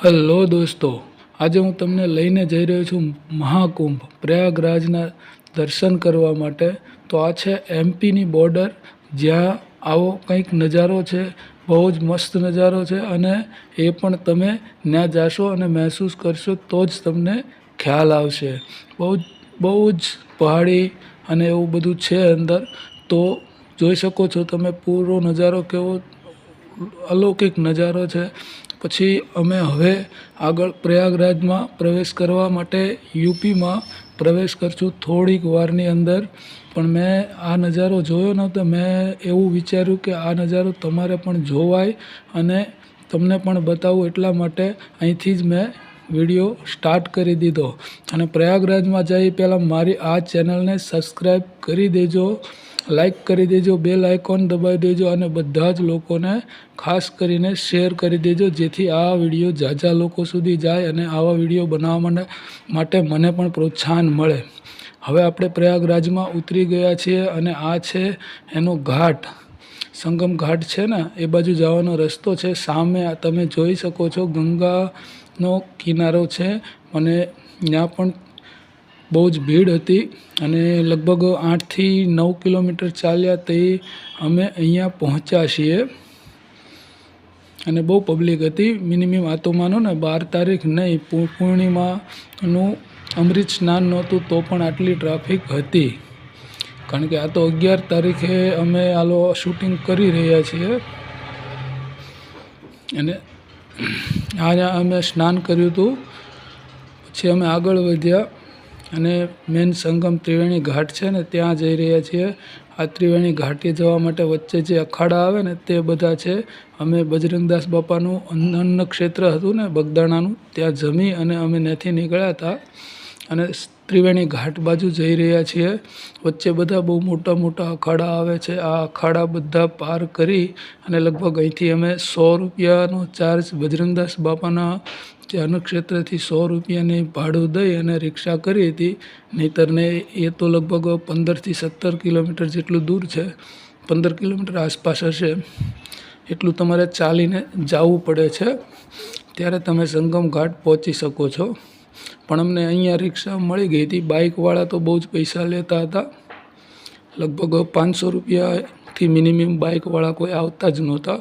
Hello દોસ્તો, આજે હું તમને લઈને જઈ રહ્યો છું મહાકુંભ પ્રયાગરાજના દર્શન કરવા માટે। તો આ છે એમપીની બોર્ડર, જ્યાં આવો કંઈક નજારો છે। બહુ જ મસ્ત નજારો છે અને એ પણ તમે ત્યાં જાશો અને મહેસૂસ કરશો તો જ તમને ખ્યાલ આવશે। બહુ જ પહાડી અને એવું બધું છે અંદર। તો જોઈ શકો છો તમે પૂરો નજારો, કેવો અલૌકિક નજારો છે। પછી અમે હવે આગળ પ્રયાગરાજમાં પ્રવેશ કરવા માટે યુપીમાં પ્રવેશ કરશું થોડીક વારની અંદર। પણ મેં આ નજારો જોયો ન તો મેં એવું વિચાર્યું કે આ નજારો તમારે પણ જોવાય અને તમને પણ બતાવું, એટલા માટે અહીંથી જ મેં વિડીયો સ્ટાર્ટ કરી દીધો। અને પ્રયાગરાજમાં જઈ પહેલાં મારી આ ચેનલને સબસ્ક્રાઈબ કરી દેજો, લાઈક કરી દેજો, બેલ આઇકોન દબાવી દેજો અને બધા જ લોકોને ખાસ કરીને શેર કરી દેજો, જેથી આ વિડીયો ઝાઝા લોકો સુધી જાય અને આવા વિડીયો બનાવવા માટે મને પણ પ્રોત્સાહન મળે। હવે આપણે પ્રયાગરાજમાં ઉતરી ગયા છીએ અને આ છે એનો ઘાટ, સંગમ ઘાટ છે ને, એ બાજુ જવાનો રસ્તો છે। સામે તમે જોઈ શકો છો ગંગાનો કિનારો છે અને ત્યાં પણ બહુ જ ભીડ હતી અને લગભગ 8થી 9 કિલોમીટર ચાલ્યા તે અમે અહીંયા પહોંચ્યા છીએ અને બહુ પબ્લિક હતી। મિનિમમ આ તો માનો ને 12 તારીખ નહીં, પૂર્ણિમાનું અમૃત સ્નાન નહોતું તો પણ આટલી ટ્રાફિક હતી, કારણ કે આ તો 11 તારીખે અમે આલો શૂટિંગ કરી રહ્યા છીએ અને અહીંયા અમે સ્નાન કર્યું હતું। પછી અમે આગળ વધ્યા અને મેન સંગમ ત્રિવેણી ઘાટ છે ને ત્યાં જઈ રહ્યા છીએ। આ ત્રિવેણી ઘાટે જવા માટે વચ્ચે જે અખાડા આવે ને તે બધા છે। અમે બજરંગદાસ બાપાનું અન્ન ક્ષેત્ર હતું ને બગદાણાનું, ત્યાં જમી અને અમે ત્યાંથી નીકળ્યા હતા અને ત્રિવેણી ઘાટ બાજુ જઈ રહ્યા છીએ। વચ્ચે બધા બહુ મોટા મોટા અખાડા આવે છે। આ અખાડા બધા પાર કરી અને લગભગ અહીંથી અમે 100 રૂપિયાનો ચાર્જ બજરંગદાસ બાપાના જે અન્નક્ષેત્રથી 100 રૂપિયાની ભાડું દઈ અને રિક્ષા કરી હતી। નહીંતરને એ તો લગભગ 15થી 17 કિલોમીટર જેટલું દૂર છે, 15 કિલોમીટર આસપાસ હશે, એટલું તમારે ચાલીને જવું પડે છે, ત્યારે તમે સંગમ ઘાટ પહોંચી શકો છો। પણ અમને અહીંયા રિક્ષા મળી ગઈ હતી। બાઇકવાળા તો બહુ જ પૈસા લેતા હતા, લગભગ 500 રૂપિયાથી મિનિમમ બાઇકવાળા કોઈ આવતા જ નહોતા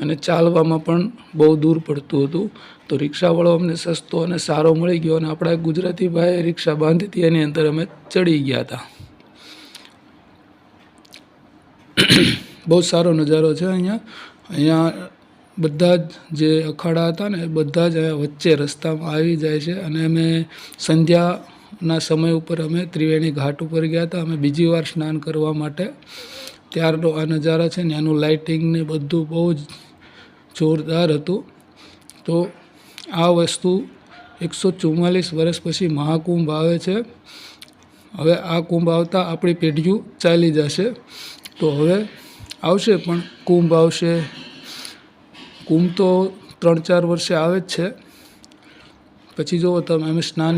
અને ચાલવામાં પણ બહુ દૂર પડતું હતું। તો રિક્ષાવાળો અમને સસ્તો અને સારો મળી ગયો અને આપણા ગુજરાતી ભાઈએ રિક્ષા બાંધી હતી, એની અંદર અમે ચડી ગયા હતા। બહુ સારો નજારો છે અહીંયા બધા જ જે અખાડા હતા ને એ બધા જ વચ્ચે રસ્તામાં આવી જાય છે અને અમે સંધ્યાના સમય ઉપર અમે ત્રિવેણી ઘાટ ઉપર ગયા હતા, અમે બીજી વાર સ્નાન કરવા માટે। ત્યારનો આ નજારા છે ને, એનું લાઇટિંગ ને બધું બહુ જ જોરદાર હતું। તો આ વસ્તુ 144 વર્ષ પછી મહાકુંભ આવે છે। હવે આ કુંભ આવતા આપણી પેઢીઓ ચાલી જશે, તો હવે આવશે પણ કુંભ આવશે। કુંભ તો 3-4 વર્ષે આવે જ છે। પછી જુઓ તમે, અમે સ્નાન